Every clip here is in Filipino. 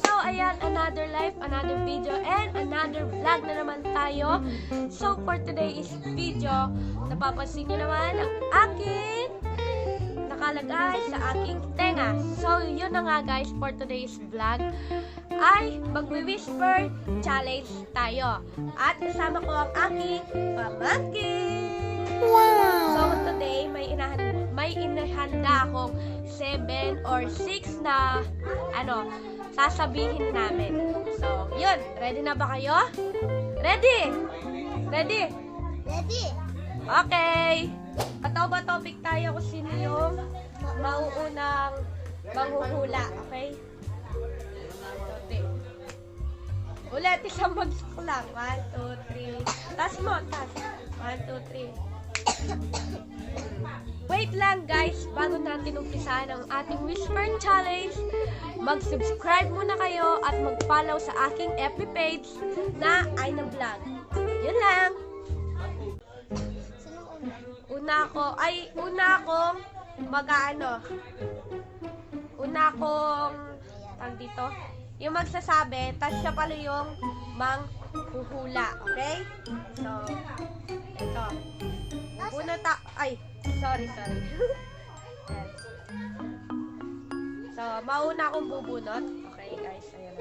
So, ayan, another life, another video, and another vlog na naman tayo. So, for today's video, napapansin nyo naman ang aking nakalagay sa aking tenga. So, yun na nga guys, for today's vlog ay mag-whisper challenge tayo. At kasama ko ang aking pamangkin. Wow! So, today, may inahanda akong 7 or 6 na sasabihin namin. So, yun. Ready na ba kayo? Ready? Ready? Ready? Okay. Pataw topic tayo kung sino yung mauunang manghuhula. Okay? Ulit, isang bagsak lang. 1, 2, 3. Tas mo, tas. 1, 2, 3. Wait lang guys, bago natin umpisahan ang ating Whisper Challenge, mag-subscribe muna kayo at mag-follow sa aking FB page na Aina Vlog. Yun lang. Una akong tag dito, yung magsasabi, tas siya pala yung manghuhula, okay? So, ito. Sorry. So, mauna akong bubunot. Okay, guys. Ayan.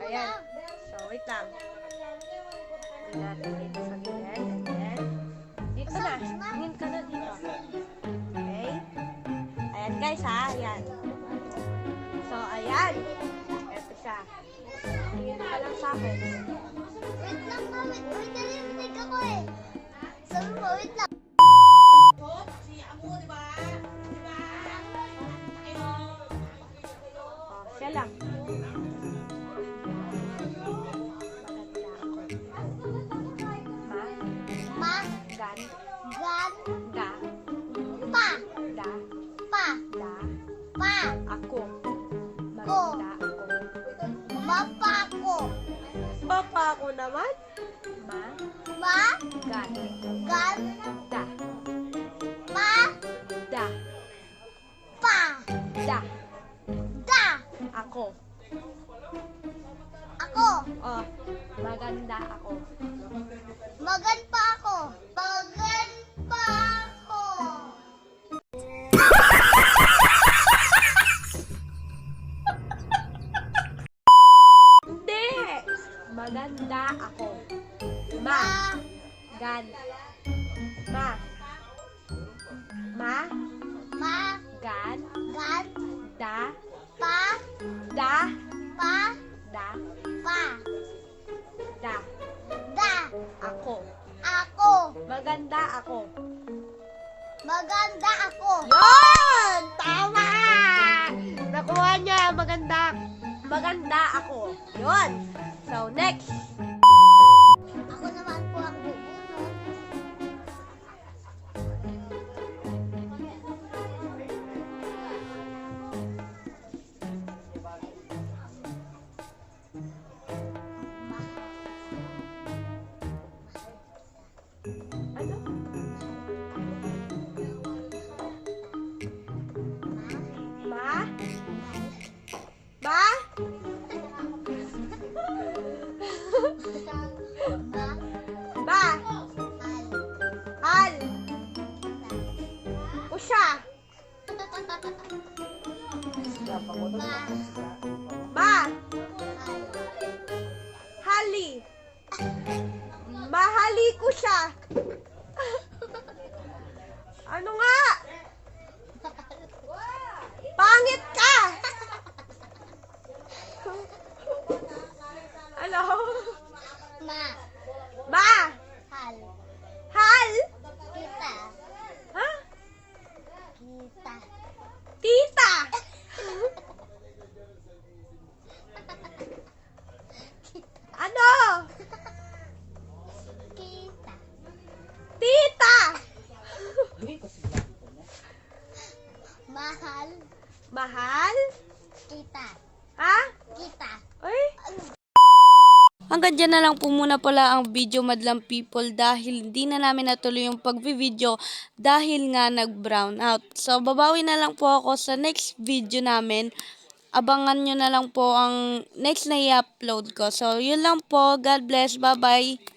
Ayan. So, wait lang. Hindi natin dito sa gilid. Ayan. Dito na. Tingin ka na dito. Okay? Ayan, guys, ha? Ayan. So, ayan. Ito siya. Tingin ka lang sa akin. Wait lang na, wait na rin. Take ako eh. Sabi mo, wait lang. Oh, siya lang. Ma, Gan. gan, Da. pa, Da. pa, Da. pa, Ako. Ko. Maganda ako. mapa ko. Papa ako naman. Ma. Ma, Gan. gan, Da. pa, Da. pa, Da. da, Ako. ako. Oh. Maganda ako. Magan pa ako. Magan pa ako. Hindi. Maganda ako. Ma. Gan. Ma. Ma. Ma, Gan. gan, Da. pa, Da. pa, Da. pa, Da. da, Ako. ako. Maganda ako. Maganda ako. Yun! Tama! Nakuha niya. Maganda. Maganda ako. Yun. So, next. Ako naman po ang bubunot. Ano? Ma? Ma? Ba? Hal? Usya? Ba? Hali? Mahali ko siya. Ano nga? Pangit ka! Ano? Ma, Ba? hal, Hal? kita, Ha? kita. Tita? Ano? Kita. hanggang dyan na lang po muna pala ang video, madlang people, dahil hindi na namin natuloy yung pag-video dahil nga nag-brown out. So, babawi na lang po ako sa next video namin. Abangan nyo na lang po ang next na i-upload ko. So, yun lang po. God bless. Bye-bye.